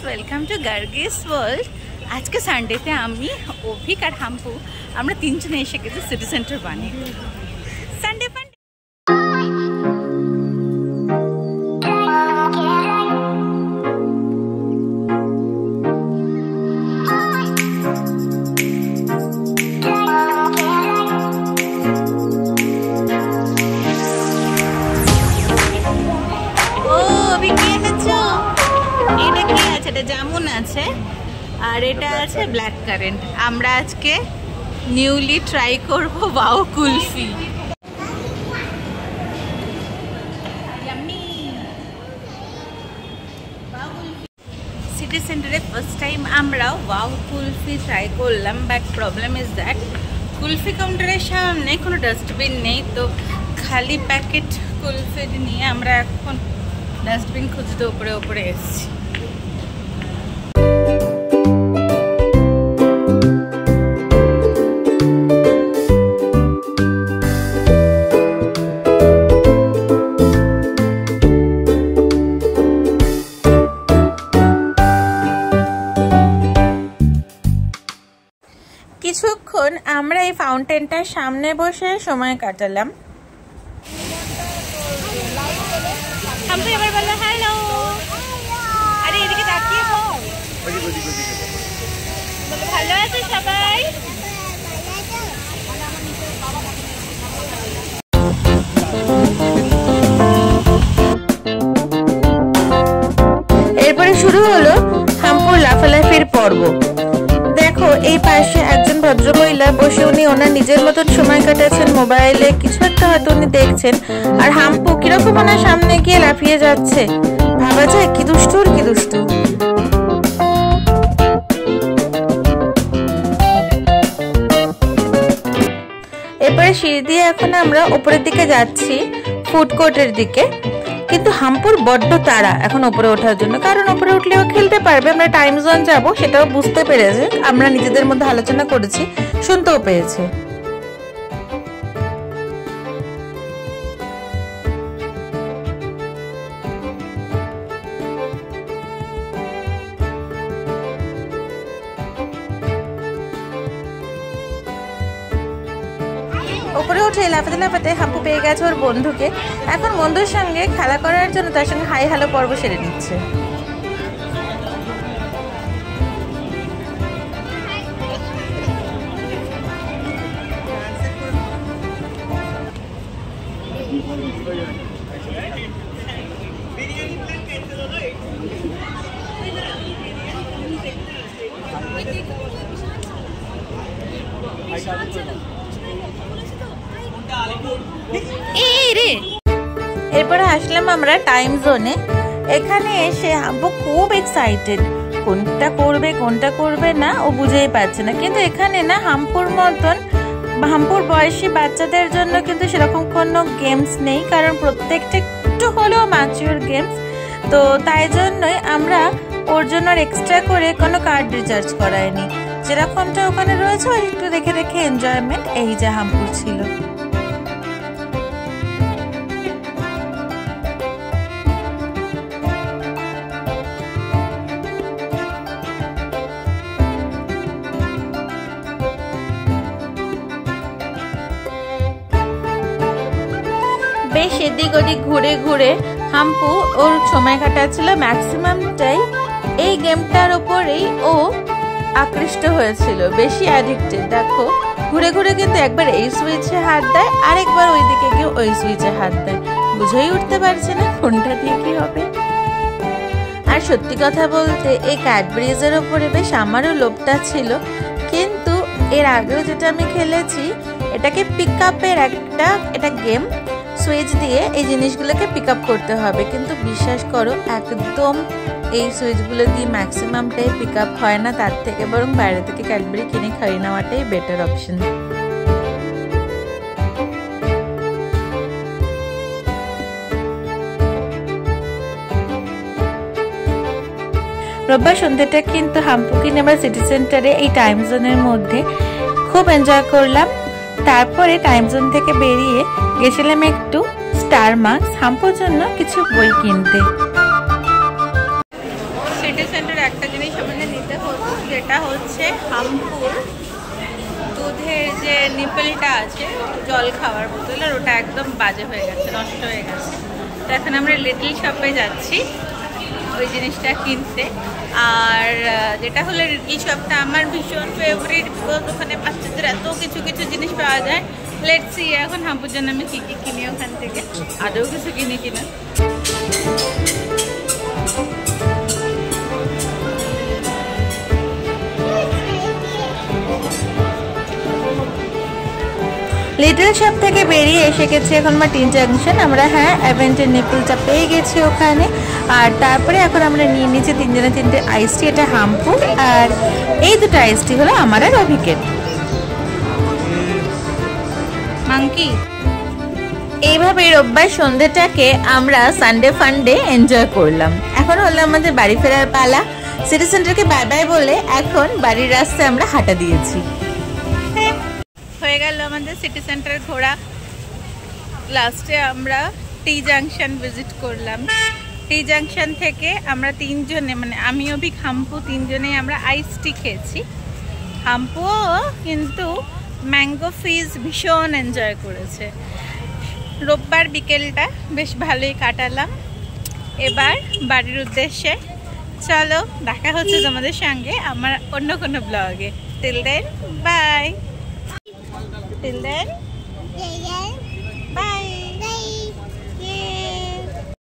Welcome to Gargi's world. আজকে সানডেতে আমি অভিক আর হাম্পু আমরা তিনজনে এসে গেছি সিটি সেন্টার বানিয়ে সানডে ফান্ডে। জামুন আছে আর এটা আছে ব্ল্যাক কারেন্ট। আমরা আজকে নিউলি ট্রাই করব ওয়াও কুলফি। সিটি সেন্টারে ফার্স্ট টাইম আমরা ওয়াও কুলফি ট্রাই করলাম, but problem is that kulfi কাউন্টারের সামনে কোনো ডাস্টবিন নেই, তো খালি প্যাকেট কুলফি নিয়ে আমরা এখন ডাস্টবিন খুঁজতে উপরে উপরে এসেছি। কিছুক্ষণ আমরা এই ফাউন্টেনটার সামনে বসে সময় কাটালাম। হ্যালো, আরে এদিকে তাকিয়ে বল। ভালো আছে সবাই? এরপরে শুরু হলো হাম্পুর লাফালাফির পর্ব। দেখো এই পাশে একজন ভদ্রমহিলা বসে, উনি ওনার নিজের মতন সময় কাটাচ্ছেন, মোবাইলে কিছু একটা হয়তো উনি দেখছেন, আর হাম্পু কিরকম ওনার সামনে গিয়ে লাফিয়ে যাচ্ছে। ভাবা যায় কি দুষ্টু কি দুষ্টু। এরপরে সিঁড়ি দিয়ে এখন আমরা উপরের দিকে যাচ্ছি, ফুড কোর্টের দিকে। কিন্তু হাম্পুর বড্ড তাড়া এখন উপরে ওঠার জন্য, কারণ উপরে উঠলেও খেলতে পারবে। আমরা টাইম জোন যাবো সেটাও বুঝতে পেরেছে, আমরা নিজেদের মধ্যে আলোচনা করেছি, শুনতেও পেয়েছে। উপরে উঠে লাফাতে লাফাতে হাম্পু পেয়ে গেছে ওর বন্ধুকে। এখন বন্ধুর সঙ্গে খেলা করার জন্য তার সঙ্গে হাই হ্যালো পর্ব সেরে নিচ্ছে। এরপরে আসলাম আমরা টাইম জোনে। এখানে এসে হাম্পু খুব এক্সাইটেড, কোনটা করবে না ও বুঝেই পারছে না। কিন্তু এখানে না হাম্পুর মতন হাম্পুর বয়সী বাচ্চাদের জন্য কিন্তু সেরকম কোনো গেমস নেই, কারণ প্রত্যেকটা একটু হলেও ম্যাচিওর গেমস। তো তাই জন্যই আমরা ওর জন্য এক্সট্রা করে কোনো কার্ড রিচার্জ করাইনি। যেরকমটা ওখানে রয়েছে একটু দেখে দেখে এনজয়মেন্ট, এই যা হাম্পুর ছিল। বেশ এদিক ওদিক ঘুরে ঘুরে হাম্পু ওর সময় কাটাচ্ছিল। ম্যাক্সিমামটাই এই গেমটার উপরেই ও আকৃষ্ট হয়েছিল, বেশি অ্যাডিক্টেড। দেখো ঘুরে ঘুরে কিন্তু একবার এই সুইচে হাত দেয়, আরেকবার ওই দিকে গিয়ে ওই সুইচে হাত দেয়, বুঝেই উঠতে পারছে না কোনটা দিয়ে কি হবে। আর সত্যি কথা বলতে এই ক্যাডবেরিজের ওপরে বেশ আমারও লোভটা ছিল, কিন্তু এর আগেও যেটা আমি খেলেছি এটাকে পিক আপের এটা গেম, সুইচ দিয়ে এই জিনিসগুলোকে পিক আপ করতে হবে। কিন্তু বিশ্বাস করো একদম এই সুইচগুলো দিয়ে ম্যাক্সিমামটাই পিক আপ হয় না, তার থেকে বরং বাইরে থেকে ক্যাডবেরি কিনে খাইয়ে নেওয়াটাই বেটার অপশন। রোববার সন্ধ্যাটা কিন্তু হাম্পুকে নিয়ে আমরা সিটি সেন্টারে এই টাইম জোনের মধ্যে খুব এনজয় করলাম। তারপরে টাইম জোন থেকে বেরিয়ে গেছিলাম একটু স্টার মার্কস হাম্পুর জন্য কিছু বই কিনতে। সিটি সেন্টার একটা এটা হচ্ছে হামপুর দুধের যে নিপেলটা আছে জল খাওয়ার বোতলের, ওটা একদম বাজে হয়ে গেছে, নষ্ট হয়ে গেছে। তো এখন আমরা লিটল শপে যাচ্ছি ওই জিনিসটা কিনতে। আর যেটা হলো লিটল শপটা আমার ভীষণ ফেভারিট, বিকজ ওখানে বাচ্চাদের এত কিছু কিছু জিনিস পাওয়া যায়। লেটস সি এখন হাম্পুর জন্য আমি কী কী কিনি ওখান থেকে, আদৌ কিছু কিনি কিনা। লিটল শপ থেকে বেরিয়ে এসে গেছি এখন আমরা টিন জাংশন। আমরা হ্যাঁ অ্যাভেন্টের নিপলটা পেয়ে গেছি ওখানে। আর তারপরে এখন আমরা নিয়ে নিয়েছি তিনজনে তিনটে আইস টি, এটা হামপুর, আর এই দুটো আইস টি হলো আমার আর অভিকের। মাঙ্কি এইভাবে রোববার সন্ধ্যেটাকে আমরা সানডে ফান্ডে এনজয় করলাম। এখন হলো আমাদের বাড়ি ফেরার পালা। সিটি সেন্টারকে বাই বাই বলে এখন বাড়ির রাস্তায় আমরা হাঁটা দিয়েছি। হয়ে গেল আমাদের সিটি সেন্টার ঘোরা। লাস্টে আমরা টি জাংশন ভিজিট করলাম। টি জাংশন থেকে আমরা তিনজনে, মানে আমি অভিক হাম্পু তিনজনেই আমরা আইস টি খেয়েছি। হাম্পুও কিন্তু ম্যাঙ্গো ফিজ ভীষণ এনজয় করেছে। রোববার বিকেলটা বেশ ভালোই কাটালাম। এবার বাড়ির উদ্দেশ্যে চলো, দেখা হচ্ছে তোমাদের সঙ্গে আমার অন্য কোনো ব্লগে। Till then bye. Till then,